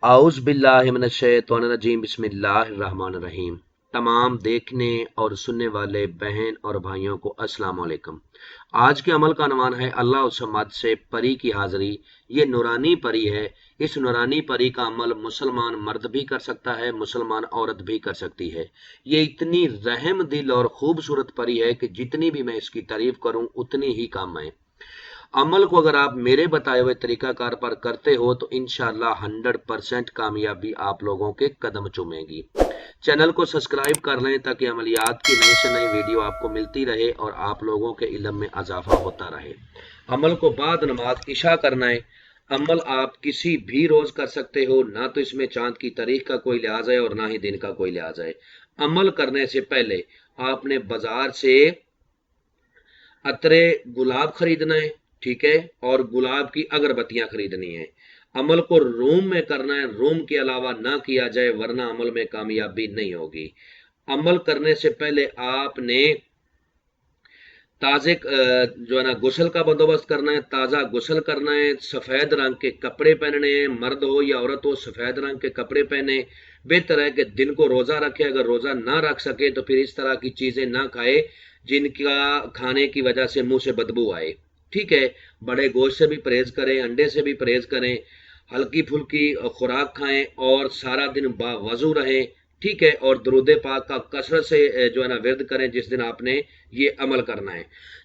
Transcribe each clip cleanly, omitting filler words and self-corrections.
اعوذ باللہ من الشیطان الرجیم بسم اللہ الرحمن الرحیم۔ تمام دیکھنے اور سننے والے بہن اور بھائیوں کو السلام علیکم۔ آج کے عمل کا عنوان ہے اللہ الصمد سے پری کی حاضری۔ یہ نورانی پری ہے۔ اس نورانی پری کا عمل مسلمان مرد بھی کر سکتا ہے، مسلمان عورت بھی کر سکتی ہے۔ یہ اتنی رحم دل اور خوبصورت پری ہے کہ جتنی بھی میں اس کی تعریف کروں اتنی ہی کم ہے۔ عمل کو اگر آپ میرے بتائے ہوئے طریقہ کار پر کرتے ہو تو انشاءاللہ 100% کامیابی آپ لوگوں کے قدم چومے گی۔ چینل کو سبسکرائب کر لیں تاکہ عملیات کی نئی سے نئی ویڈیو آپ کو ملتی رہے اور آپ لوگوں کے علم میں اضافہ ہوتا رہے۔ عمل کو بعد نماز عشاء کرنا ہے۔ عمل آپ کسی بھی روز کر سکتے ہو، نہ تو اس میں چاند کی تاریخ کا کوئی لحاظ ہے اور نہ ہی دن کا کوئی لحاظ ہے۔ عمل کرنے سے پہلے آپ نے بازار سے عطر گلاب خریدنا ہے، ٹھیک ہے، اور گلاب کی اگربتیاں خریدنی ہیں۔ عمل کو روم میں کرنا ہے، روم کے علاوہ نہ کیا جائے ورنہ عمل میں کامیابی نہیں ہوگی۔ عمل کرنے سے پہلے آپ نے تازے جو ہے نا غسل کا بندوبست کرنا ہے، تازہ غسل کرنا ہے، سفید رنگ کے کپڑے پہننے ہیں، مرد ہو یا عورت ہو سفید رنگ کے کپڑے پہنے۔ بہتر ہے کہ دن کو روزہ رکھے، اگر روزہ نہ رکھ سکے تو پھر اس طرح کی چیزیں نہ کھائے جن کا کھانے کی وجہ سے منہ سے بدبو آئے، ٹھیک ہے۔ بڑے گوشت سے بھی پرہیز کریں، انڈے سے بھی پرہیز کریں، ہلکی پھلکی خوراک کھائیں اور سارا دن باوضو رہیں، ٹھیک ہے، اور درود پاک کا کثرت سے جو ہے نا ورد کریں جس دن آپ نے یہ عمل کرنا ہے۔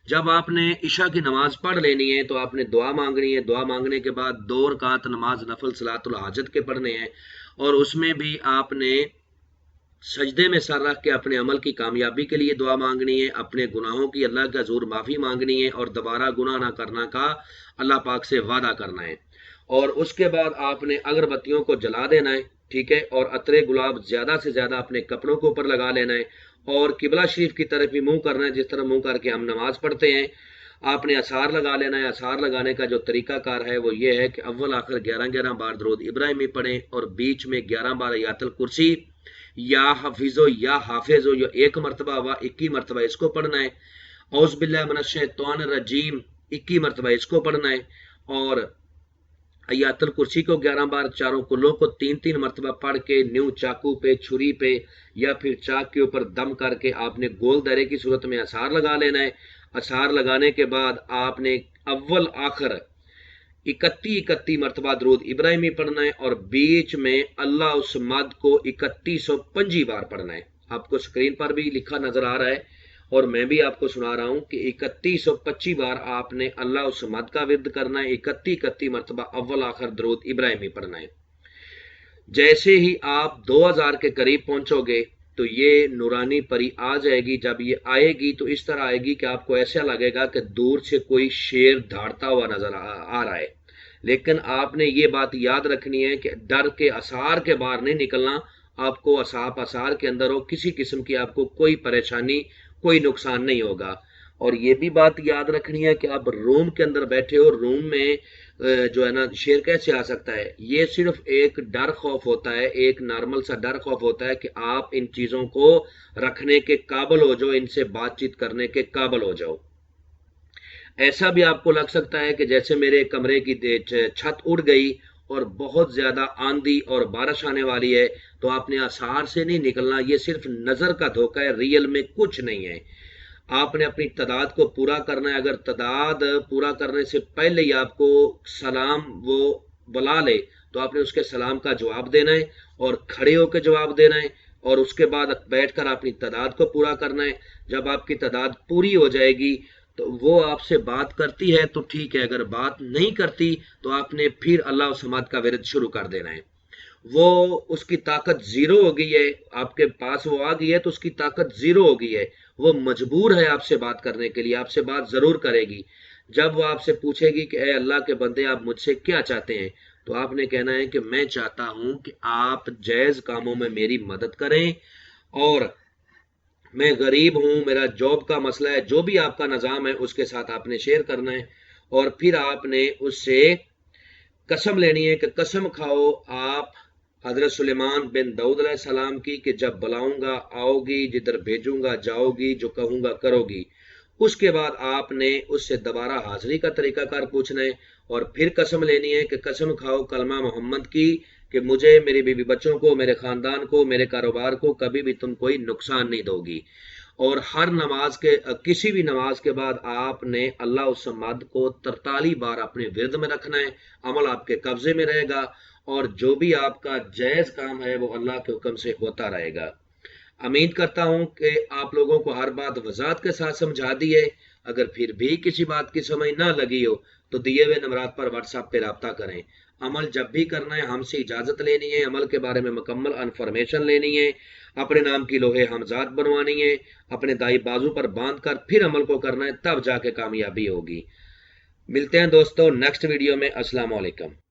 جب آپ نے عشاء کی نماز پڑھ لینی ہے تو آپ نے دعا مانگنی ہے، دعا مانگنے کے بعد 2 رکعت نماز نفل صلاۃ الحاجت کے پڑھنے ہیں، اور اس میں بھی آپ نے سجدے میں سر رکھ کے اپنے عمل کی کامیابی کے لیے دعا مانگنی ہے، اپنے گناہوں کی اللہ کے حضور معافی مانگنی ہے اور دوبارہ گناہ نہ کرنا کا اللہ پاک سے وعدہ کرنا ہے۔ اور اس کے بعد آپ نے اگربتیوں کو جلا دینا ہے، ٹھیک ہے، اور عطر گلاب زیادہ سے زیادہ اپنے کپڑوں کے اوپر لگا لینا ہے اور قبلہ شریف کی طرف ہی منہ کرنا ہے، جس طرح منہ کر کے ہم نماز پڑھتے ہیں۔ آپ نے اثار لگا لینا ہے۔ اثار لگانے کا جو طریقہ کار ہے وہ یہ ہے کہ اول آخر 11 بار درود ابراہیمی پڑھیں اور بیچ میں 11 بار آیات الکرسی یا حفیظو یا حافظ ہو، جو 1 مرتبہ ہوا 21 مرتبہ اس کو پڑھنا ہے۔ اعوذ باللہ من الشیطان الرجیم 21 مرتبہ اس کو پڑھنا ہے، اور آیات الکرسی کو 11 بار، چاروں کلوں کو 3 مرتبہ پڑھ کے نیو چاقو پہ، چھری پہ یا پھر چاک کے اوپر دم کر کے آپ نے گول دائرے کی صورت میں اثار لگا لینا ہے۔ اثار لگانے کے بعد آپ نے اول آخر 31 مرتبہ درود ابراہیمی پڑھنا ہے اور بیچ میں اللہ الصمد کو 3125 بار پڑھنا ہے۔ آپ کو سکرین پر بھی لکھا نظر آ رہا ہے اور میں بھی آپ کو سنا رہا ہوں کہ 3125 بار آپ نے اللہ الصمد کا ورد کرنا ہے، 31 مرتبہ اول آخر درود ابراہیمی پڑھنا ہے۔ جیسے ہی آپ 2000 کے قریب پہنچو گے تو یہ نورانی پری آ جائے گی۔ جب یہ آئے گی تو اس طرح آئے گی کہ آپ کو ایسا لگے گا کہ دور سے کوئی شیر دھاڑتا ہوا نظر آ رہا ہے، لیکن آپ نے یہ بات یاد رکھنی ہے کہ ڈر کے اثار کے باہر نہیں نکلنا۔ آپ کو اثار کے اندر ہو، کسی قسم کی آپ کو کوئی پریشانی، کوئی نقصان نہیں ہوگا۔ اور یہ بھی بات یاد رکھنی ہے کہ آپ روم کے اندر بیٹھے ہو، روم میں جو ہے نا شیر کیسے آ سکتا ہے؟ یہ صرف ایک ڈر خوف ہوتا ہے، ایک نارمل سا ڈر خوف ہوتا ہے کہ آپ ان چیزوں کو رکھنے کے قابل ہو جاؤ، ان سے بات چیت کرنے کے قابل ہو جاؤ۔ ایسا بھی آپ کو لگ سکتا ہے کہ جیسے میرے کمرے کی چھت اڑ گئی اور بہت زیادہ آندھی اور بارش آنے والی ہے، تو آپ نے آثار سے نہیں نکلنا، یہ صرف نظر کا دھوکہ ہے، ریئل میں کچھ نہیں ہے۔ آپ نے اپنی تعداد کو پورا کرنا ہے۔ اگر تعداد پورا کرنے سے پہلے ہی آپ کو سلام وہ بلا لے تو آپ نے اس کے سلام کا جواب دینا ہے اور کھڑے ہو کے جواب دینا ہے، اور اس کے بعد بیٹھ کر اپنی تعداد کو پورا کرنا ہے۔ جب آپ کی تعداد پوری ہو جائے گی تو وہ آپ سے بات کرتی ہے تو ٹھیک ہے، اگر بات نہیں کرتی تو آپ نے پھر اللہ الصمد کا ورد شروع کر دینا ہے۔ وہ اس کی طاقت زیرو ہو گئی ہے، آپ کے پاس وہ آ گئی ہے تو اس کی طاقت زیرو ہو گئی ہے، وہ مجبور ہے آپ سے بات کرنے کے لیے، آپ سے بات ضرور کرے گی۔ جب وہ آپ سے پوچھے گی کہ اے اللہ کے بندے آپ مجھ سے کیا چاہتے ہیں، تو آپ نے کہنا ہے کہ میں چاہتا ہوں کہ آپ جائز کاموں میں میری مدد کریں، اور میں غریب ہوں، میرا جاب کا مسئلہ ہے، جو بھی آپ کا نظام ہے اس کے ساتھ آپ نے شیئر کرنا ہے۔ اور پھر آپ نے اس سے قسم لینی ہے کہ قسم کھاؤ آپ حضرت سلیمان بن داؤد علیہ السلام کی کہ جب بلاؤں گا آؤ گی، جدھر بھیجوں گا جاؤ گی، جو کہوں گا کرو گی۔ اس کے بعد آپ نے اس سے دوبارہ حاضری کا طریقہ کار پوچھنا ہے اور پھر قسم لینی ہے کہ قسم کھاؤ کلمہ محمد کی کہ مجھے، میری بیوی بچوں کو، میرے خاندان کو، میرے کاروبار کو کبھی بھی تم کوئی نقصان نہیں دو گی۔ اور ہر نماز کے، کسی بھی نماز کے بعد آپ نے اللہ الصمد کو 43 بار اپنے ورد میں رکھنا ہے، عمل آپ کے قبضے میں رہے گا، اور جو بھی آپ کا جائز کام ہے وہ اللہ کے حکم سے ہوتا رہے گا۔ امید کرتا ہوں کہ آپ لوگوں کو ہر بات وضاحت کے ساتھ سمجھا دی ہے۔ اگر پھر بھی کسی بات کی سمجھ نہ لگی ہو تو دیے ہوئے نمبرات پر واٹس ایپ پہ رابطہ کریں۔ عمل جب بھی کرنا ہے ہم سے اجازت لینی ہے، عمل کے بارے میں مکمل انفارمیشن لینی ہے، اپنے نام کی لوہے ہمزاد بنوانی ہے، اپنے دائیں بازو پر باندھ کر پھر عمل کو کرنا ہے، تب جا کے کامیابی ہوگی۔ ملتے ہیں دوستوں نیکسٹ ویڈیو میں۔ السلام علیکم۔